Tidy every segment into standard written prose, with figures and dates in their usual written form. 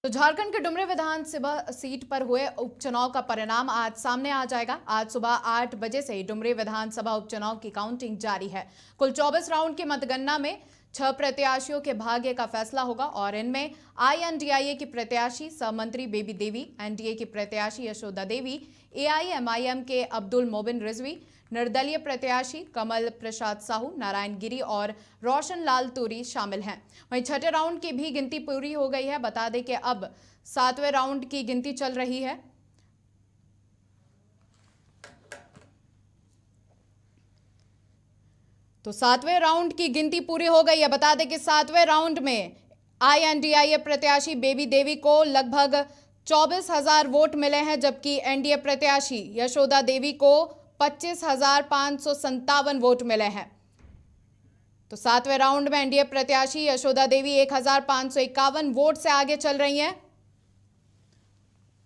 तो झारखंड के डुमरी विधानसभा सीट पर हुए उपचुनाव का परिणाम आज सामने आ जाएगा। आज सुबह 8 बजे से डुमरी विधानसभा उपचुनाव की काउंटिंग जारी है। कुल 24 राउंड की मतगणना में 6 प्रत्याशियों के भाग्य का फैसला होगा और इनमें INDIA की प्रत्याशी सहमंत्री बेबी देवी, NDA की प्रत्याशी यशोदा देवी, AIMIM के अब्दुल मोबिन रिजवी, निर्दलीय प्रत्याशी कमल प्रसाद साहू, नारायण गिरी और रोशन लाल तूरी शामिल हैं। वहीं छठे राउंड की भी गिनती पूरी हो गई है। बता दें कि अब 7वें राउंड की गिनती चल रही है। तो 7वें राउंड की गिनती पूरी हो गई है। बता दें कि 7वें राउंड में INDIA प्रत्याशी बेबी देवी को लगभग 24,000 वोट मिले हैं, जबकि NDA प्रत्याशी यशोदा देवी को 25,557 वोट मिले हैं। तो 7वें राउंड में NDA प्रत्याशी यशोदा देवी 1,551 वोट से आगे चल रही हैं।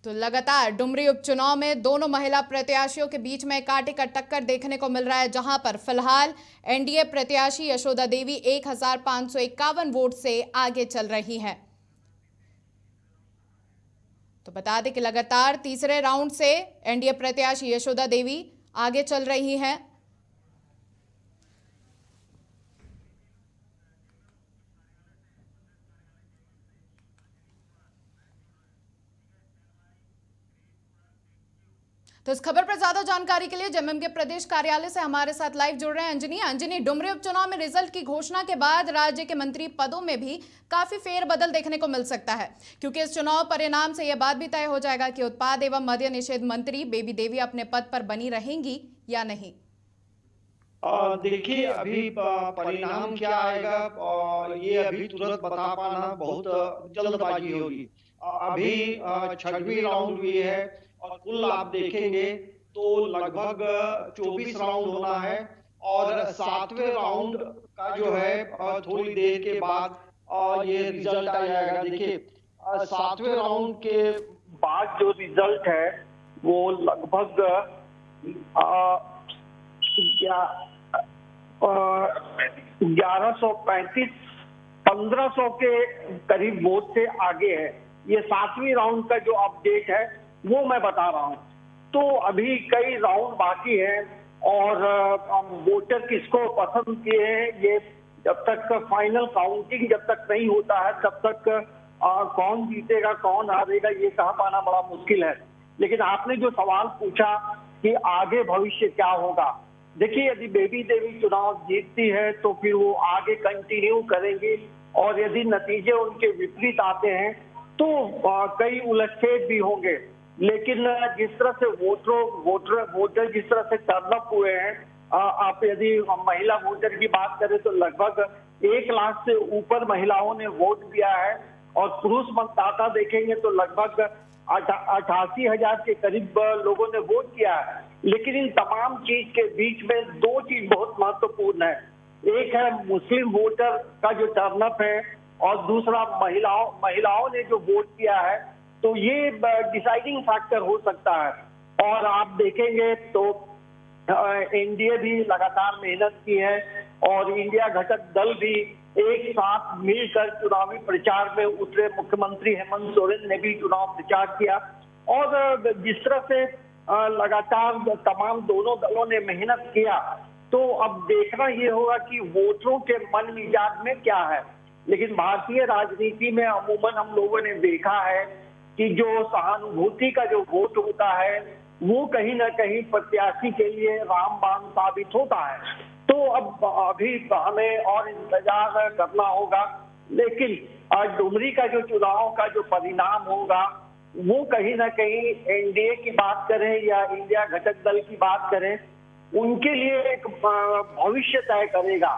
तो लगातार डुमरी उपचुनाव में दोनों महिला प्रत्याशियों के बीच में कांटे का टक्कर देखने को मिल रहा है, जहां पर फिलहाल NDA प्रत्याशी यशोदा देवी 1,551 वोट से आगे चल रही है। तो बता दें कि लगातार तीसरे राउंड से NDA प्रत्याशी यशोदा देवी आगे चल रही हैं। तो इस खबर पर ज्यादा जानकारी के लिए जेएमएम के प्रदेश कार्यालय से हमारे साथ लाइव जुड़ रहे हैं अंजनी। डुमरी उपचुनाव में रिजल्ट की घोषणा के बाद राज्य के मंत्री पदों में भी काफी फेरबदल देखने को मिल सकता है, क्योंकि इस चुनाव परिणाम से यह बात भी तय हो जाएगा कि उत्पाद एवं मद्य निषेध मंत्री बेबी देवी अपने पद पर बनी रहेंगी या नहीं। देखिए, अभी परिणाम क्या आएगा और ये अभी तुरंत बता पाना बहुत जल्दबाजी होगी। अभी 6वीं राउंड हुई है और कुल आप देखेंगे तो लगभग 24 राउंड होना है और 7वें राउंड का जो है थोड़ी देर के बाद ये रिजल्ट आ जाएगा। देखिए, 7वें राउंड के बाद जो रिजल्ट है वो लगभग 1135 1500 के करीब वोट से आगे है। ये 7वीं राउंड का जो अपडेट है वो मैं बता रहा हूं। तो अभी कई राउंड बाकी है और वोटर किसको पसंद किए हैं, ये जब तक फाइनल काउंटिंग जब तक नहीं होता है तब तक कौन जीतेगा कौन हारेगा ये कह पाना बड़ा मुश्किल है। लेकिन आपने जो सवाल पूछा कि आगे भविष्य क्या होगा, देखिए, यदि बेबी देवी चुनाव जीतती है तो फिर वो आगे कंटिन्यू करेंगे और यदि नतीजे उनके विपरीत आते हैं तो कई उलटफेर भी होंगे। लेकिन जिस तरह से वोटर जिस तरह से टर्नअप हुए हैं, आप यदि महिला वोटर की बात करें तो लगभग 1 लाख से ऊपर महिलाओं ने वोट दिया है और पुरुष मतदाता देखेंगे तो लगभग 88,000 के करीब लोगों ने वोट किया है। लेकिन इन तमाम चीज के बीच में 2 चीज बहुत महत्वपूर्ण है। एक है मुस्लिम वोटर का जो टर्नअप है और दूसरा महिलाओं ने जो वोट किया है, तो ये डिसाइडिंग फैक्टर हो सकता है। और आप देखेंगे तो NDA भी लगातार मेहनत की है और इंडिया घटक दल भी एक साथ मिलकर चुनावी प्रचार में उतरे। मुख्यमंत्री हेमंत सोरेन ने भी चुनाव प्रचार किया और जिस तरह से लगातार तमाम दोनों दलों ने मेहनत किया, तो अब देखना ये होगा कि वोटरों के मन मिजाज में क्या है। लेकिन भारतीय राजनीति में अमूमन हम लोगों ने देखा है कि जो सहानुभूति का जो वोट होता है वो कहीं ना कहीं प्रत्याशी के लिए रामबाण साबित होता है। तो अब अभी हमें और इंतजार करना होगा। लेकिन डुमरी का जो चुनाव का जो परिणाम होगा वो कहीं ना कहीं NDA की बात करें या इंडिया घटक दल की बात करें, उनके लिए एक भविष्य तय करेगा।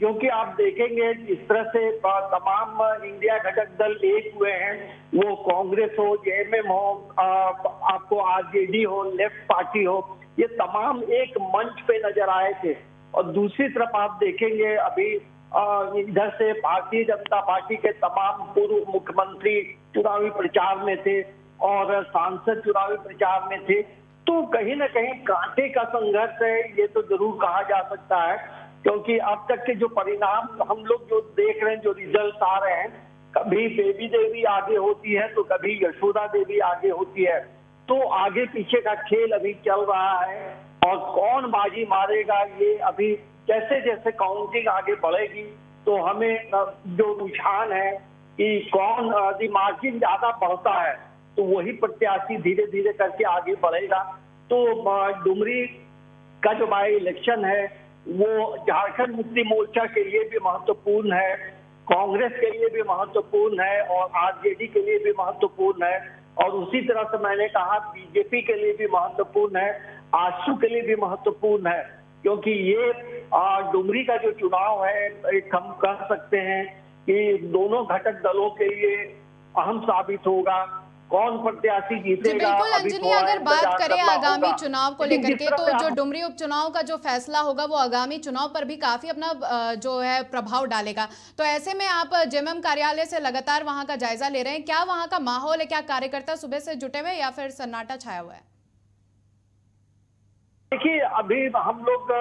क्योंकि आप देखेंगे जिस तरह से तमाम इंडिया घटक दल एक हुए हैं, वो कांग्रेस हो, JMM हो, आपको RJD हो, लेफ्ट पार्टी हो, ये तमाम एक मंच पे नजर आए थे। और दूसरी तरफ आप देखेंगे अभी इधर से भारतीय जनता पार्टी के तमाम पूर्व मुख्यमंत्री चुनावी प्रचार में थे और सांसद चुनावी प्रचार में थे। तो कहीं ना कहीं कांटे का संघर्ष है, ये तो जरूर कहा जा सकता है। क्योंकि अब तक के जो परिणाम हम लोग जो देख रहे हैं, जो रिजल्ट आ रहे हैं, कभी बेबी देवी आगे होती है तो कभी यशोदा देवी आगे होती है। तो आगे पीछे का खेल अभी चल रहा है और कौन बाजी मारेगा ये अभी जैसे जैसे काउंटिंग आगे बढ़ेगी तो हमें जो रुझान है कि कौन यदि मार्जिन ज्यादा बढ़ता है तो वही प्रत्याशी धीरे धीरे करके आगे बढ़ेगा। तो डुमरी का जो बाई इलेक्शन है वो झारखंड मुक्ति मोर्चा के लिए भी महत्वपूर्ण है, कांग्रेस के लिए भी महत्वपूर्ण है और आरजेडी के लिए भी महत्वपूर्ण है और उसी तरह से मैंने कहा बीजेपी के लिए भी महत्वपूर्ण है, आजसू के लिए भी महत्वपूर्ण है, क्योंकि ये डुमरी का जो चुनाव है एक हम कह सकते हैं कि दोनों घटक दलों के लिए अहम साबित होगा। कौन प्रत्याशी जी जीतेगा बिल्कुल अभी अंजनी, थोड़ा अगर बात इंतजार करें करना आगामी होगा। चुनाव को लेकिन लेकर जिस के, तरह तो से जो आप डुमरी उपचुनाव का जो फैसला होगा वो आगामी चुनाव पर भी काफी अपना जो है प्रभाव डालेगा। तो ऐसे में आप जेएमएम कार्यालय से लगातार वहां का जायजा ले रहे हैं, क्या वहां का माहौल है, क्या कार्यकर्ता सुबह से जुटे हुए या फिर सन्नाटा छाया हुआ है? देखिए अभी हम लोग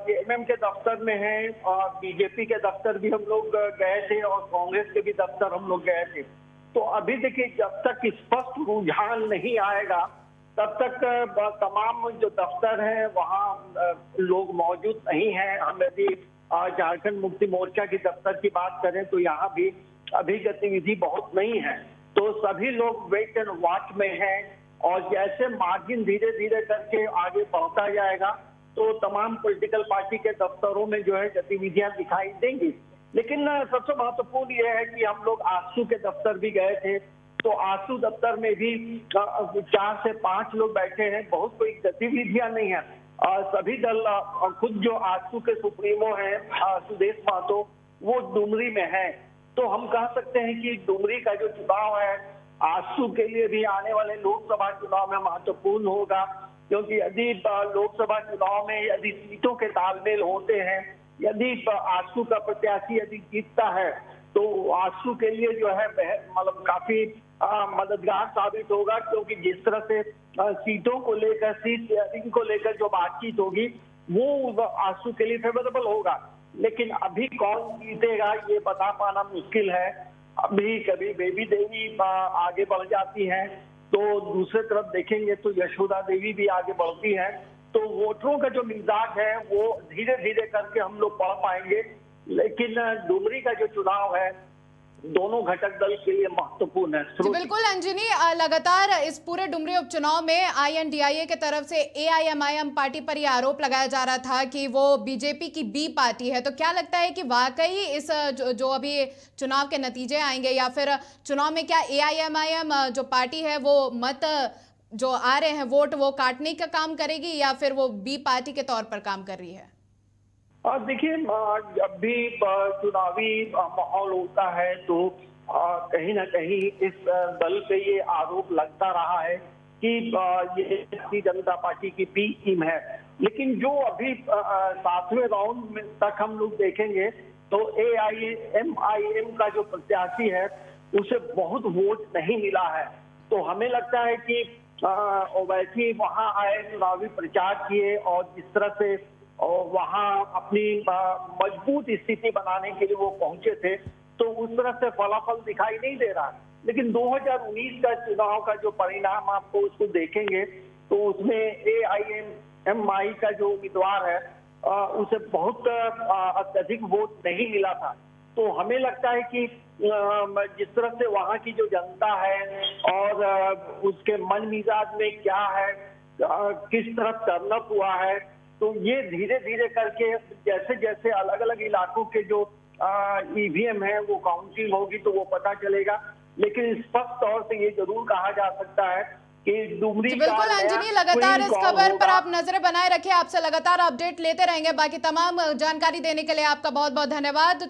जेएमएम के दफ्तर में हैं और बीजेपी के दफ्तर भी हम लोग गए थे और कांग्रेस के भी दफ्तर हम लोग गए थे। तो अभी देखिए जब तक स्पष्ट रुझान नहीं आएगा तब तक तमाम जो दफ्तर है वहाँ लोग मौजूद नहीं हैं। हम यदि झारखंड मुक्ति मोर्चा की दफ्तर की बात करें तो यहाँ भी अभी गतिविधि बहुत नहीं है, तो सभी लोग वेट एंड वॉच में हैं और जैसे मार्जिन धीरे धीरे करके आगे बढ़ता जाएगा तो तमाम पॉलिटिकल पार्टी के दफ्तरों में जो है गतिविधियां दिखाई देंगी। लेकिन सबसे महत्वपूर्ण यह है कि हम लोग आजसू के दफ्तर भी गए थे, तो आजसू दफ्तर में भी 4 से 5 लोग बैठे हैं, बहुत कोई गतिविधियां नहीं है। सभी दल खुद जो आजसू के सुप्रीमो हैं सुदेश महतो वो डुमरी में है। तो हम कह सकते हैं कि डुमरी का जो चुनाव है आजसू के लिए भी आने वाले लोकसभा चुनाव में महत्वपूर्ण होगा, क्योंकि यदि लोकसभा चुनाव में यदि सीटों के तालमेल होते हैं, यदि आजसू का प्रत्याशी यदि जीतता है तो आजसू के लिए जो है मतलब काफी मददगार साबित होगा, क्योंकि जिस तरह से सीटों को लेकर सीट शेयरिंग को लेकर जो बातचीत होगी वो आजसू के लिए फेवरेबल होगा। लेकिन अभी कौन जीतेगा ये बता पाना मुश्किल है। अभी कभी बेबी देवी आगे बढ़ जाती हैं तो दूसरे तरफ देखेंगे तो यशोदा देवी भी आगे बढ़ती हैं, तो वोटरों का जो मिजाज है वो धीरे धीरे करके हम लोग पढ़ पाएंगे। लेकिन डुमरी का जो चुनाव है दोनों घटक दल के लिए महत्वपूर्ण है। जी बिल्कुल अंजनी, लगातार इस पूरे डुमरी उपचुनाव में आईएनडीआईए की तरफ से एआईएमआईएम पार्टी पर यह आरोप लगाया जा रहा था कि वो बीजेपी की बी पार्टी है। तो क्या लगता है कि वाकई इस जो अभी चुनाव के नतीजे आएंगे या फिर चुनाव में क्या एआईएमआईएम जो पार्टी है वो मत जो आ रहे हैं वोट वो काटने का काम करेगी या फिर वो बी पार्टी के तौर पर काम कर रही है? देखिए जब भी चुनावी माहौल होता है तो कहीं ना कहीं इस दल पे ये आरोप लगता रहा है कि ये भारतीय जनता पार्टी की बी टीम है। लेकिन जो अभी 7वें राउंड में तक हम लोग देखेंगे तो एआईएमआईएम का जो प्रत्याशी है उसे बहुत वोट नहीं मिला है। तो हमें लगता है कि ओवैसी वहां आए, चुनावी प्रचार किए और जिस तरह से और वहां अपनी मजबूत स्थिति बनाने के लिए वो पहुंचे थे तो उस तरह से फलाफल दिखाई नहीं दे रहा। लेकिन 2019 का चुनाव का जो परिणाम आपको उसको देखेंगे तो उसमें एआईएमआई का जो उम्मीदवार है उसे बहुत अत्यधिक वोट नहीं मिला था। तो हमें लगता है कि जिस तरह से वहां की जो जनता है और उसके मन मिजाज में क्या है, किस तरफ टर्नअप हुआ है, तो ये धीरे धीरे करके जैसे जैसे अलग अलग इलाकों के जो ईवीएम है वो काउंटिंग होगी तो वो पता चलेगा। लेकिन स्पष्ट तौर से ये जरूर कहा जा सकता है कि डुमरी का बिल्कुल अंजनी, लगातार इस खबर पर आप नजरें बनाए रखिए, आपसे लगातार अपडेट लेते रहेंगे। बाकी तमाम जानकारी देने के लिए आपका बहुत बहुत धन्यवाद।